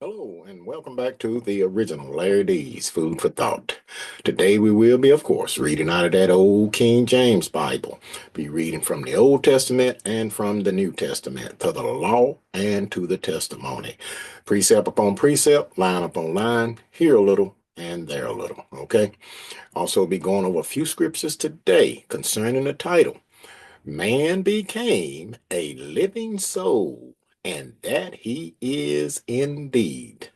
Hello, and welcome back to the original Larry D's Food for Thought. Today we will be, of course, reading out of that old King James Bible. Be reading from the Old Testament and from the New Testament, to the law and to the testimony. Precept upon precept, line upon line, here a little and there a little, okay? Also be going over a few scriptures today concerning the title, Man Became a Living Soul, and that he is indeed.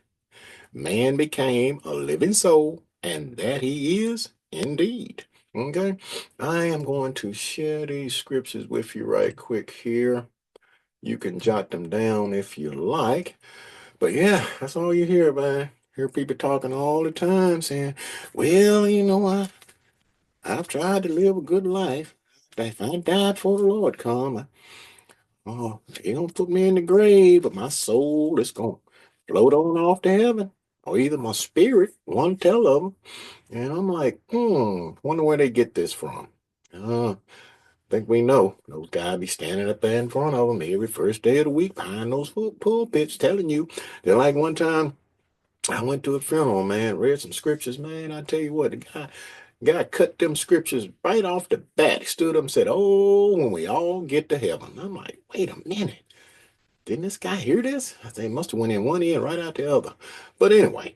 Man became a living soul, and that he is indeed. Okay, I am going to share these scriptures with you right quick here. You can jot them down if you like. But yeah, that's all you hear, man. Hear people talking all the time saying, well, I've tried to live a good life. If I died before the Lord come, oh, he gonna put me in the grave, but my soul is gonna float on off to heaven. Or either my spirit, one tell of them. And I'm like, wonder where they get this from. I think we know. Those guys be standing up there in front of them every first day of the week behind those pulpits telling you. They're like one time I went to a funeral, man, read some scriptures, man. I tell you what, the guy cut them scriptures right off the bat. He stood up and said, oh, when we all get to heaven. I'm like, wait a minute. Didn't this guy hear this? I think he must have went in one ear and right out the other. But anyway,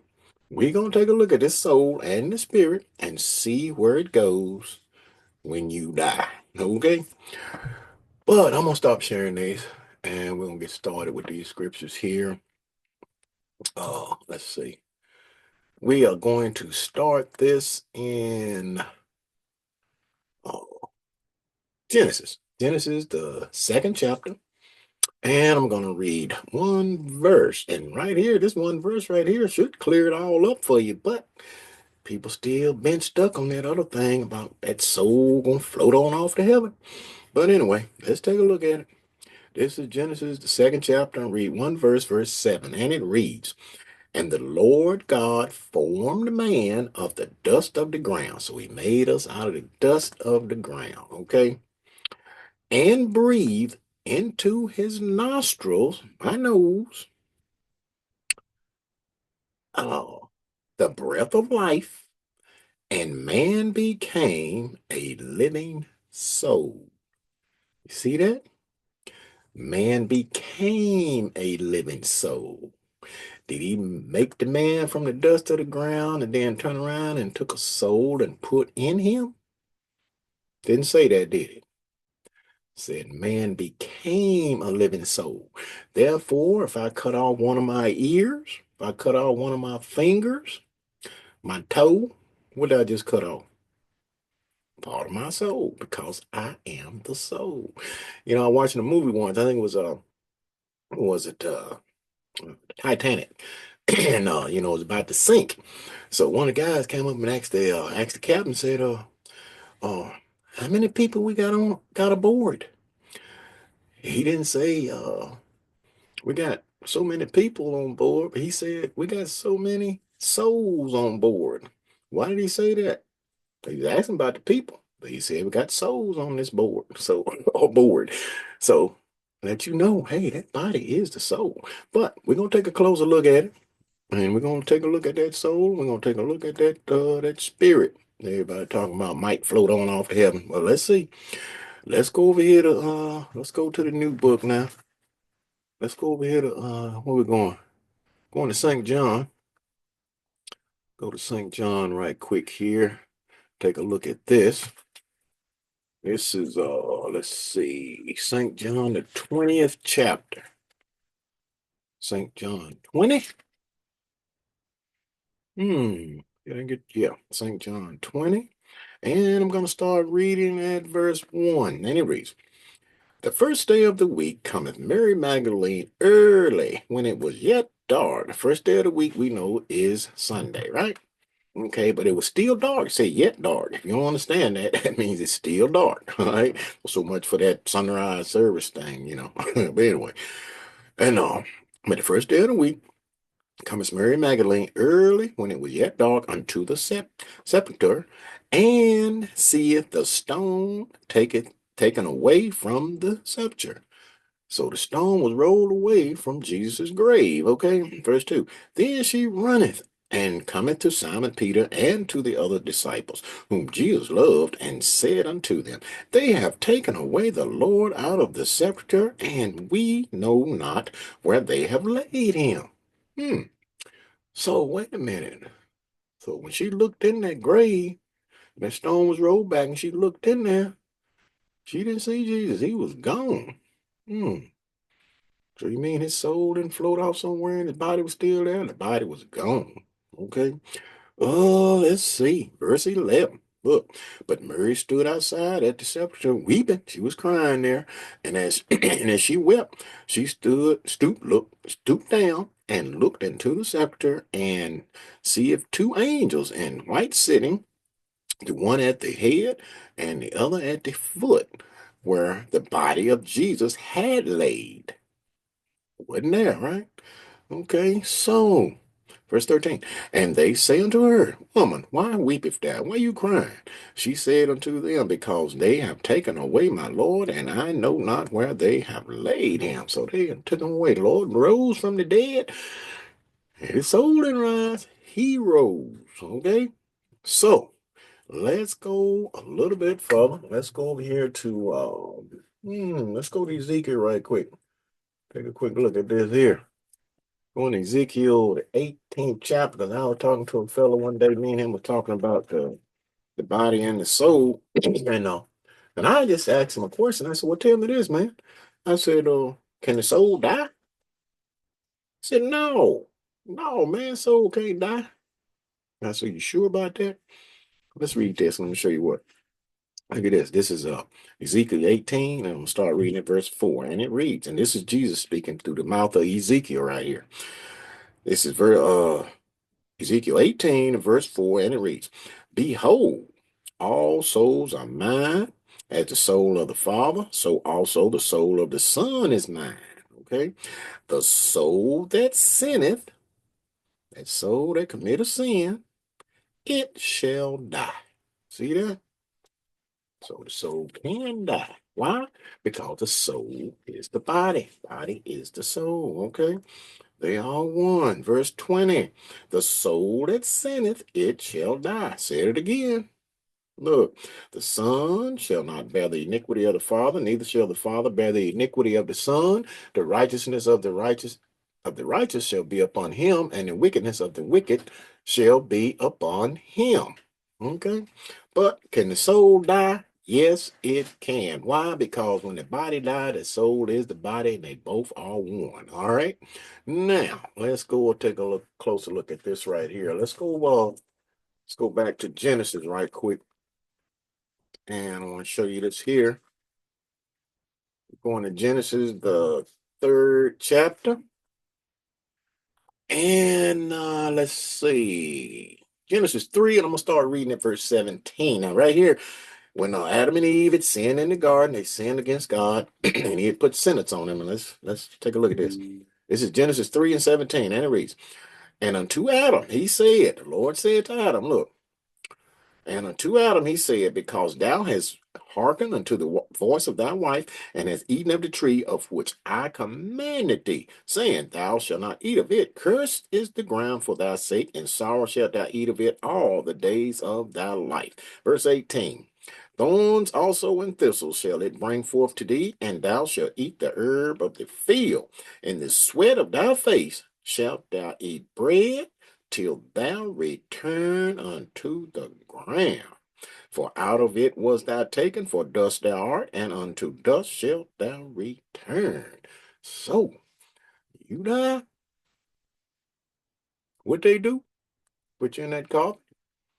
we're going to take a look at this soul and the spirit and see where it goes when you die. Okay? But I'm going to stop sharing these and we're going to get started with these scriptures here. Let's see. We are going to start this in oh, Genesis. Genesis, the second chapter. And I'm going to read one verse. And right here, this one verse right here should clear it all up for you. But people still been stuck on that other thing about that soul going to float on off to heaven. But anyway, let's take a look at it. This is Genesis, the second chapter. And read one verse, verse 7. And it reads, And the Lord God formed man of the dust of the ground. So he made us out of the dust of the ground. Okay. And breathed into his nostrils, my nose, oh, the breath of life, and man became a living soul. You see that? Man became a living soul. Did he make the man from the dust of the ground and then turn around and took a soul and put in him? Didn't say that, did it? Said man became a living soul. Therefore, if I cut off one of my ears, if I cut off one of my fingers, my toe, what did I just cut off? Part of my soul, because I am the soul. You know, I watched a movie once. I think it was it Titanic, and it was about to sink. So one of the guys came up and asked the captain, said, uh, how many people we got aboard? He didn't say, we got so many people on board, but he said we got so many souls on board. Why did he say that? He was asking about the people, but he said we got souls on this board, so on board. So let you know, hey, that body is the soul. But we're gonna take a closer look at it, and we're gonna take a look at that soul. We're gonna take a look at that spirit. Everybody talking about might float on off to heaven. Well, let's see. Let's go over here to let's go to the new book now. Let's go over here to where we going? Going to St. John. Go to St. John right quick here. Take a look at this. This is let's see, St. John, the 20th chapter. St. John 20. Yeah, St. John 20. And I'm gonna start reading at verse 1. And it reads, The first day of the week cometh Mary Magdalene early, when it was yet dark. The first day of the week we know is Sunday, right? Okay, but it was still dark. Say yet dark. If you don't understand that, that means it's still dark. All right. So much for that sunrise service thing. But anyway, and but the first day of the week cometh Mary Magdalene early when it was yet dark unto the sepulchre, and seeth the stone taken away from the sepulchre. So the stone was rolled away from Jesus' grave. Okay, verse 2. Then she runneth and cometh to Simon Peter and to the other disciples, whom Jesus loved, and said unto them, They have taken away the Lord out of the sepulchre, and we know not where they have laid him. Hmm. So wait a minute. So when she looked in that grave, that stone was rolled back, and she looked in there, she didn't see Jesus. He was gone. Hmm. So you mean his soul didn't float off somewhere and his body was still there and the body was gone? Okay. Oh, let's see. Verse 11. Look, but Mary stood outside at the sepulchre weeping. She was crying there. And as and as she wept, she stooped down and looked into the sepulchre and see if two angels in white sitting, the one at the head and the other at the foot, where the body of Jesus had laid. Wasn't there, right? Okay, so verse 13. And they say unto her, Woman, why weepeth thou? Why are you crying? She said unto them, Because they have taken away my Lord, and I know not where they have laid him. So they took him away. The Lord rose from the dead, and his soul didn't rise. He rose. Okay? So let's go a little bit further. Let's go over here to let's go to Ezekiel right quick. Take a quick look at this here. Going to Ezekiel, the 18th chapter, because I was talking to a fellow one day. Me and him were talking about the body and the soul. And I just asked him a question. I said, Well, tell me this, man. I said, Can the soul die? He said, No. No, man, soul can't die. I said, You sure about that? Let's read this. Let me show you what. Look at this. This is Ezekiel 18, and I'm gonna start reading at verse 4. And it reads, and this is Jesus speaking through the mouth of Ezekiel right here. This is very Ezekiel 18, verse 4, and it reads, Behold, all souls are mine, as the soul of the Father, so also the soul of the Son is mine. Okay? The soul that sinneth, that soul that committeth sin, it shall die. See that? So the soul can die. Why? Because the soul is the body. Body is the soul. Okay? They are one. Verse 20. The soul that sinneth, it shall die. Said it again. Look, the Son shall not bear the iniquity of the Father, neither shall the Father bear the iniquity of the Son. The righteousness of the righteous shall be upon him, and the wickedness of the wicked shall be upon him. Okay? But can the soul die? Yes, it can. Why? Because when the body died, the soul is the body, and they both are one. All right. Now let's go take a closer look at this right here. Let's go back to Genesis right quick. And I want to show you this here. Going to Genesis, the third chapter. And let's see. Genesis 3, and I'm going to start reading at verse 17. Now, right here, when Adam and Eve had sinned in the garden, they sinned against God, and he had put sentence on them. And let's take a look at this. This is Genesis 3 and 17, and it reads, And unto Adam he said, the Lord said to Adam, Look, and unto Adam he said, Because thou hast hearkened unto the voice of thy wife, and hast eaten of the tree of which I commanded thee, saying, Thou shalt not eat of it. Cursed is the ground for thy sake, and sorrow shalt thou eat of it all the days of thy life. Verse 18. Thorns also and thistles shall it bring forth to thee, and thou shalt eat the herb of the field. In the sweat of thy face shalt thou eat bread till thou return unto the ground. For out of it was thou taken, for dust thou art, and unto dust shalt thou return. So, you die, what they do? Put you in that coffin.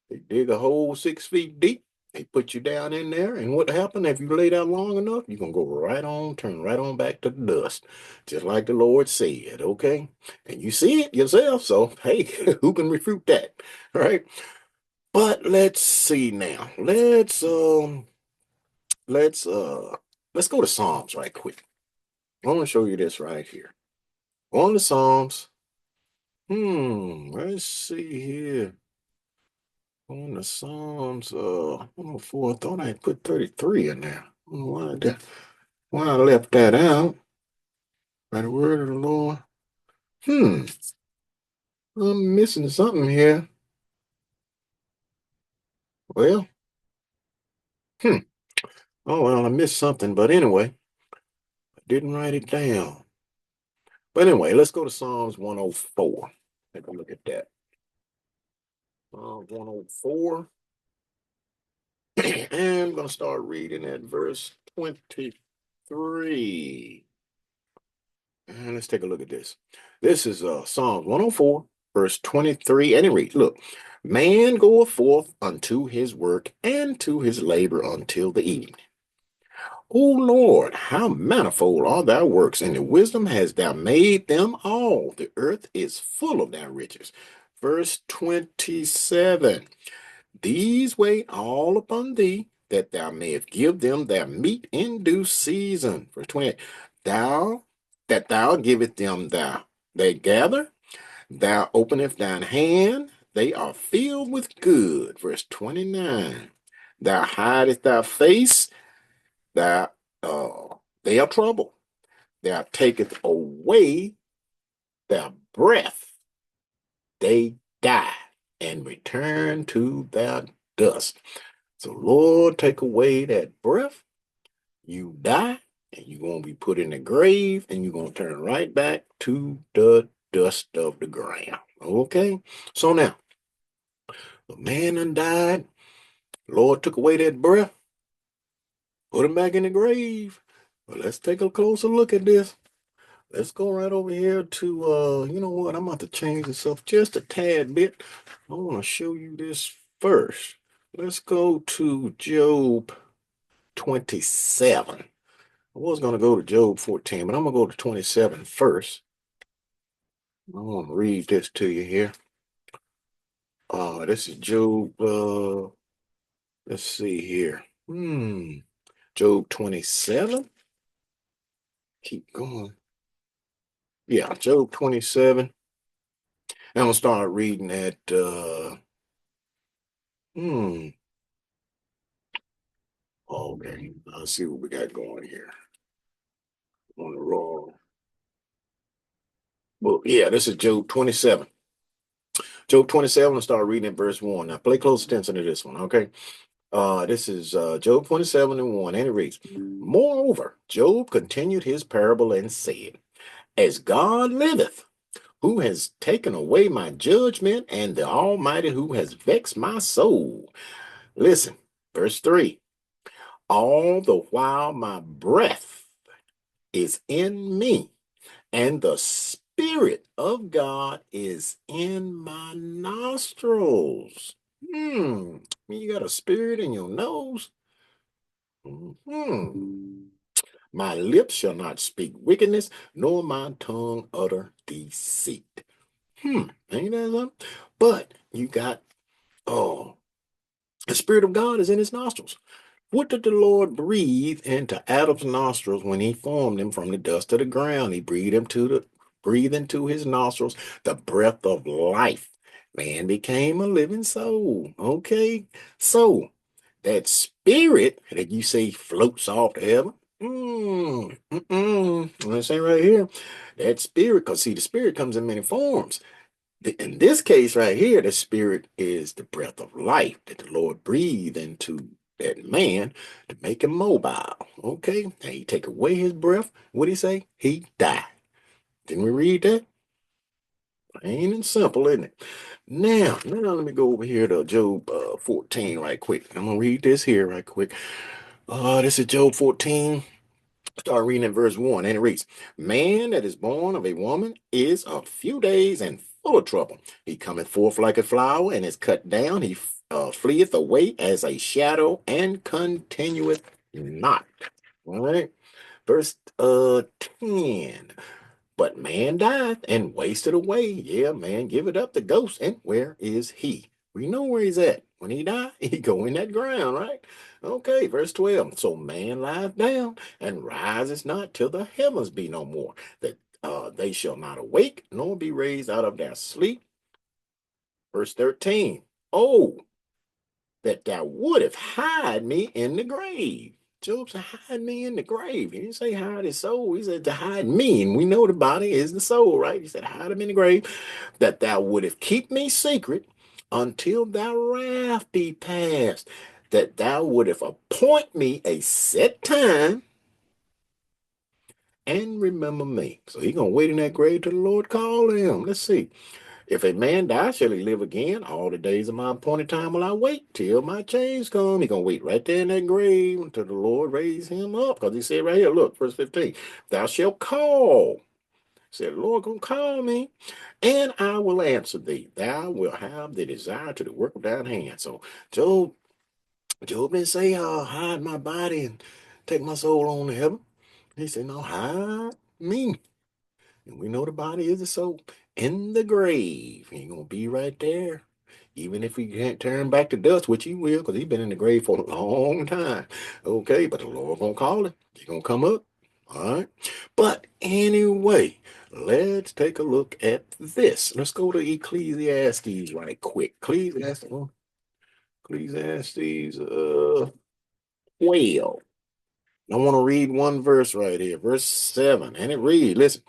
They dig a hole 6 feet deep. They put you down in there, and what happened if you lay down long enough? You're gonna go right on, turn right on back to the dust, just like the Lord said. Okay, and you see it yourself. So hey, who can refute that, right? But let's see now. Let's let's go to Psalms right quick. I want to show you this right here. On the Psalms. Let's see here. On the Psalms, 104, I thought I had put 33 in there. I don't know why I left that out. By the word of the Lord. Hmm. I'm missing something here. Well, hmm. Oh, well, I missed something. But anyway, I didn't write it down. But anyway, let's go to Psalms 104. Take a look at that. Psalms 104. And I'm going to start reading at verse 23. And let's take a look at this. This is Psalms 104, verse 23. And it reads, look, man goeth forth unto his work and to his labor until the evening. O Lord, how manifold are thy works, and in wisdom hast thou made them all. The earth is full of thy riches. Verse 27. These wait all upon thee, that thou mayest give them their meat in due season. Verse 28. Thou giveth them they gather, thou openest thine hand, they are filled with good. Verse 29. Thou hidest thy face, thou they are troubled. Thou taketh away their breath, they die and return to their dust. So, Lord, take away that breath, you die, and you're going to be put in the grave, and you're going to turn right back to the dust of the ground. Okay? So now, the man done died. Lord took away that breath, put him back in the grave. Well, let's take a closer look at this. Let's go right over here to, you know what? I'm about to change this up just a tad bit. I want to show you this first. Let's go to Job 27. I was going to go to Job 14, but I'm going to go to 27 first. I want to read this to you here. This is Job, let's see here. Job 27. Keep going. Yeah, Job 27. I'm going to start reading at, hmm, okay, let's see what we got going here on the roll. Well, yeah, this is Job 27. Job 27, let's start reading at verse 1. Now, play close attention to this one, okay? This is Job 27 and 1, and it reads, moreover, Job continued his parable and said, as God liveth, who has taken away my judgment, and the Almighty who has vexed my soul. Listen, verse 3, all the while my breath is in me, and the Spirit of God is in my nostrils. You got a spirit in your nose? My lips shall not speak wickedness, nor my tongue utter deceit. Ain't that something? But you got, oh, the Spirit of God is in his nostrils. What did the Lord breathe into Adam's nostrils when he formed him from the dust of the ground? He breathed into his nostrils the breath of life. Man became a living soul. Okay. So that spirit that you say floats off to heaven. Let's say right here, that spirit, because see, the spirit comes in many forms. In this case right here, the spirit is the breath of life that the Lord breathed into that man to make him mobile. Okay, and he take away his breath. What did he say? He died. Didn't we read that? Plain and simple, isn't it? Now let me go over here to Job 14 right quick. I'm gonna read this here right quick. This is Job 14. Start reading at verse 1, and it reads, man that is born of a woman is a few days and full of trouble. He cometh forth like a flower and is cut down. He fleeth away as a shadow and continueth not. All right. Verse 10. But man died and wasted away. Yeah, man, give it up to ghosts. And where is he? We know where he's at. When he died, he go in that ground, right? Okay, verse 12. So man lies down and rises not till the heavens be no more, that they shall not awake nor be raised out of their sleep. Verse 13. Oh, that thou wouldst hide me in the grave, Job said, hide me in the grave. He didn't say hide his soul. He said to hide me. And we know the body is the soul, right? He said, hide him in the grave, that thou wouldest keep me secret until thy wrath be past, that thou wouldest appoint me a set time and remember me. So he gonna wait in that grave till the Lord call him. Let's see. If a man die, shall he live again? All the days of my appointed time will I wait till my change come. He gonna wait right there in that grave until the Lord raise him up. Because he said right here, look, verse 15, thou shalt call. Said, Lord gonna call me, and I will answer thee. Thou wilt have the desire to the work of thine hand. So Job didn't say, hide my body and take my soul on to heaven. He said, no, hide me. And we know the body is the soul in the grave. He gonna be right there. Even if he can't turn back to dust, which he will, because he's been in the grave for a long time. Okay, but the Lord gonna call him. He gonna come up. All right. But anyway, let's take a look at this. Let's go to Ecclesiastes right quick. Ecclesiastes 12. I want to read one verse right here, verse 7. And it reads, listen.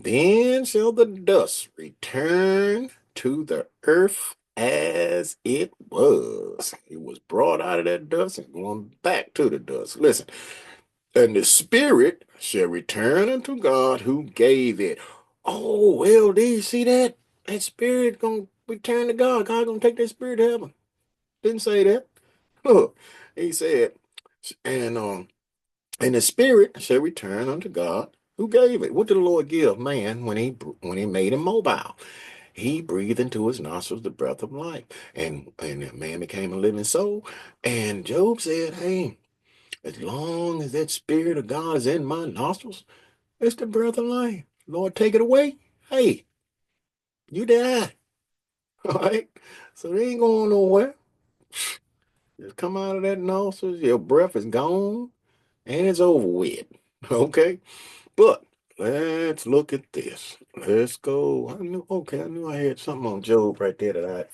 Then shall the dust return to the earth as it was. It was brought out of that dust and going back to the dust. Listen, and the spirit shall return unto God who gave it. Oh, well, do you see that? That spirit gonna return to God. God gonna take that spirit to heaven. Didn't say that. Look, he said, and and the spirit shall return unto God who gave it. What did the Lord give man when he made him mobile? He breathed into his nostrils the breath of life, and the man became a living soul. And Job said, "Hey, as long as that spirit of God is in my nostrils, it's the breath of life. Lord, take it away. Hey, you die. All right. So they ain't going nowhere. Just come out of that nostrils. Your breath is gone, and it's over with. Okay." But let's look at this. Let's go. I knew I had something on Job right there that I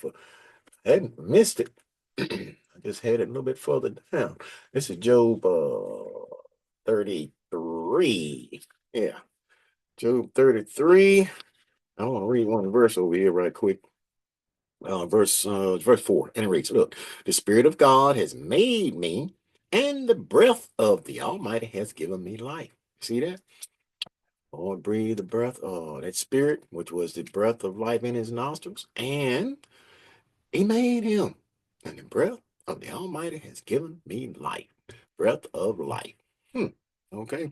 hadn't missed it. I just had it a little bit further down. This is Job 33. Yeah, Job 33. I want to read one verse over here right quick. Verse 4. And it reads, look, the Spirit of God has made me, and the breath of the Almighty has given me life. See that? Lord breathed the breath of that spirit, which was the breath of life in his nostrils, and he made him. And the breath of the Almighty has given me life. Breath of life. Okay.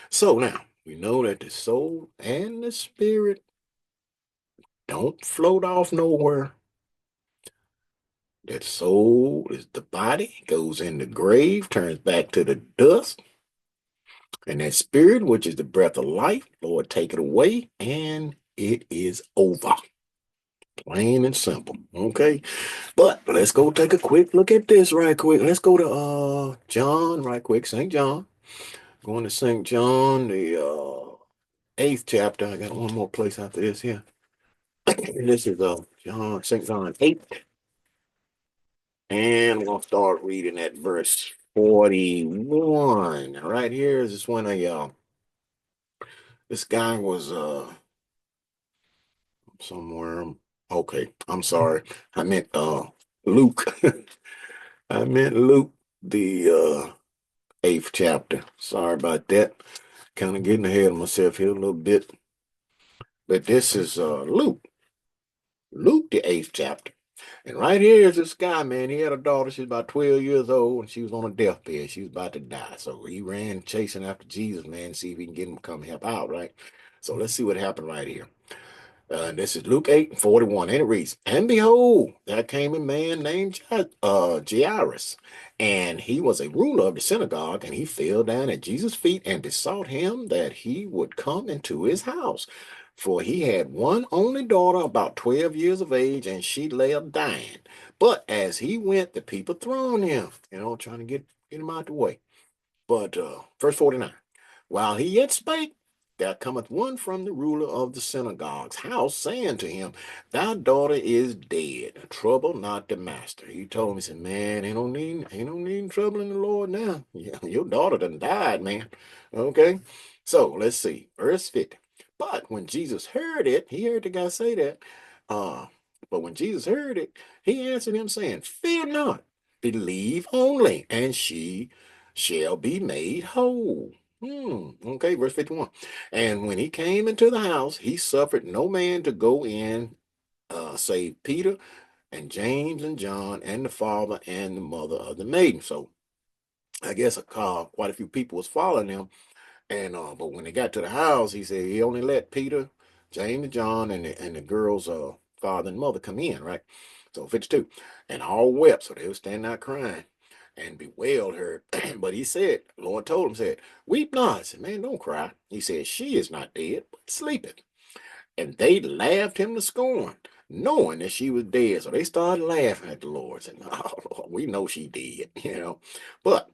So now we know that the soul and the spirit don't float off nowhere. That soul is the body, goes in the grave, turns back to the dust. And that spirit, which is the breath of life, Lord, take it away, and it is over. Plain and simple. Okay. But let's go take a quick look at this right quick. Let's go to John right quick. St. John. Going to St. John, the eighth chapter. I got one more place after this here. This is St. John 8. And we're gonna start reading at verse 41. Right here is just when this guy was somewhere. Okay, I'm sorry. I meant Luke. I meant Luke, the eighth chapter. Sorry about that. Kind of getting ahead of myself here a little bit. But this is Luke, the eighth chapter. And right here is this guy, man. He had a daughter. She's about 12 years old, and she was on a deathbed. She was about to die. So he ran chasing after Jesus, man, to see if he can get him to come help out, right? So let's see what happened right here. This is Luke 8:41, and it reads, and behold, there came a man named Jairus, and he was a ruler of the synagogue, and he fell down at Jesus' feet and besought him that he would come into his house. For he had one only daughter about 12 years of age, and she lay dying. But as he went, the people thronged him, trying to get him out the way. But verse 49, while he yet spake, there cometh one from the ruler of the synagogue's house, saying to him, thy daughter is dead. Trouble not the master. He told him, he said, man, ain't no need troubling the Lord now. Yeah, your daughter done died, man. Okay. So let's see. Verse 50. But when Jesus heard it, he heard the guy say that. Uh, but when Jesus heard it, he answered him, saying, fear not, believe only, and she shall be made whole. Okay, verse 51. And when he came into the house, he suffered no man to go in, save Peter and James and John and the father and the mother of the maiden. So I guess quite a few people was following him. And but when they got to the house, he said he only let Peter, James, and John, and the girl's father and mother come in, right? So 52. And all wept, so they were standing out crying and bewailed her. But he said, the Lord told him, said, weep not. I said, man, don't cry. He said, she is not dead, but sleepeth. And they laughed him to scorn, knowing that she was dead. So they started laughing at the Lord, saying, oh, Lord, we know she dead, But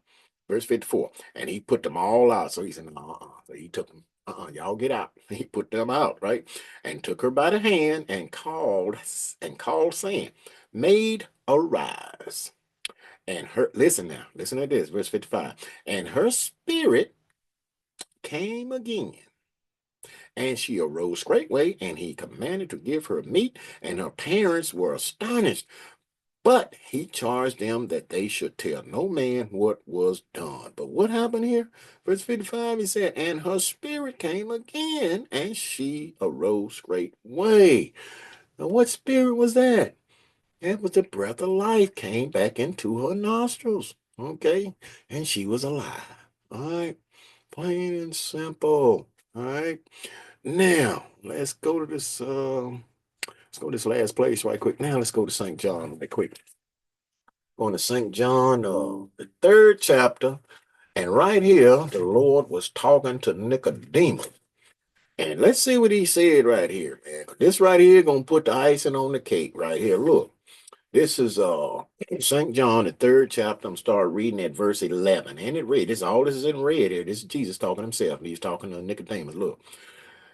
verse 54, and he put them all out. So he said, So he took them, y'all get out. He put them out, right? And took her by the hand and called, saying, Maid, arise. And her, listen now, listen to this, verse 55. And her spirit came again, and she arose straightway, and he commanded to give her meat, and her parents were astonished. But he charged them that they should tell no man what was done. But what happened here? Verse 55, he said, and her spirit came again, and she arose straightway. Now, what spirit was that? It was the breath of life came back into her nostrils. Okay. And she was alive. All right. Plain and simple. All right. Now, let's go to this last place right quick. Now let's go to St. John right quick. Going to St. John, the third chapter. And right here, the Lord was talking to Nicodemus. And let's see what he said right here, man. This right here gonna put the icing on the cake right here. Look, this is St. John, the third chapter. I'm start reading at verse 11. And it read, this is in red here. This is Jesus talking himself. He's talking to Nicodemus. Look.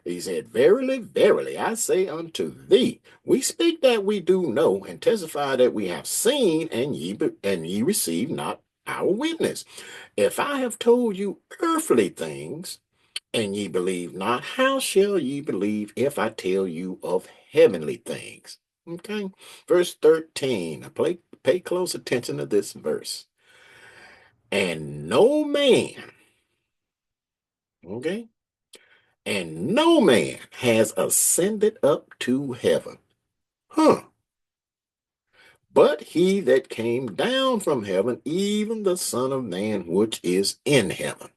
He said, verily, verily, I say unto thee, we speak that we do know, and testify that we have seen, and ye receive not our witness. If I have told you earthly things, and ye believe not, how shall ye believe if I tell you of heavenly things? Okay. Verse 13. Now pay close attention to this verse. And no man, okay, and no man has ascended up to heaven. Huh. But he that came down from heaven, even the Son of Man, which is in heaven.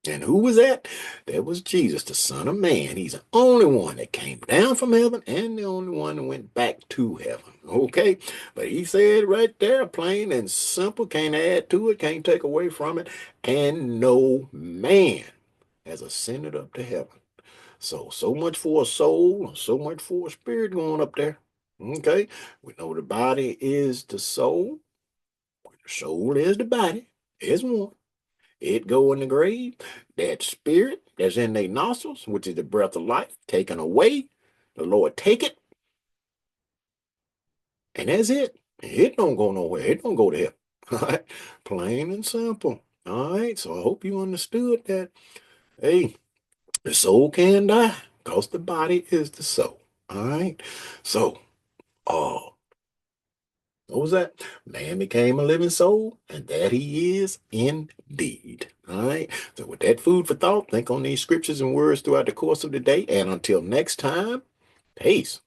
And who was that? That was Jesus, the Son of Man. He's the only one that came down from heaven and the only one that went back to heaven. Okay? But he said right there, plain and simple, can't add to it, can't take away from it. And no man has ascended up to heaven. So much for a soul, so much for a spirit going up there. Okay? We know the body is the soul. The soul is the body. Is one. It go in the grave. That spirit that's in their nostrils, which is the breath of life, taken away. The Lord take it, and that's it. It don't go nowhere. It don't go to heaven. All right, plain and simple. All right, so I hope you understood that. Hey, the soul can die because the body is the soul. All right, so what was that? Man became a living soul, and that he is indeed. All right. So, with that food for thought, think on these scriptures and words throughout the course of the day. And until next time, peace.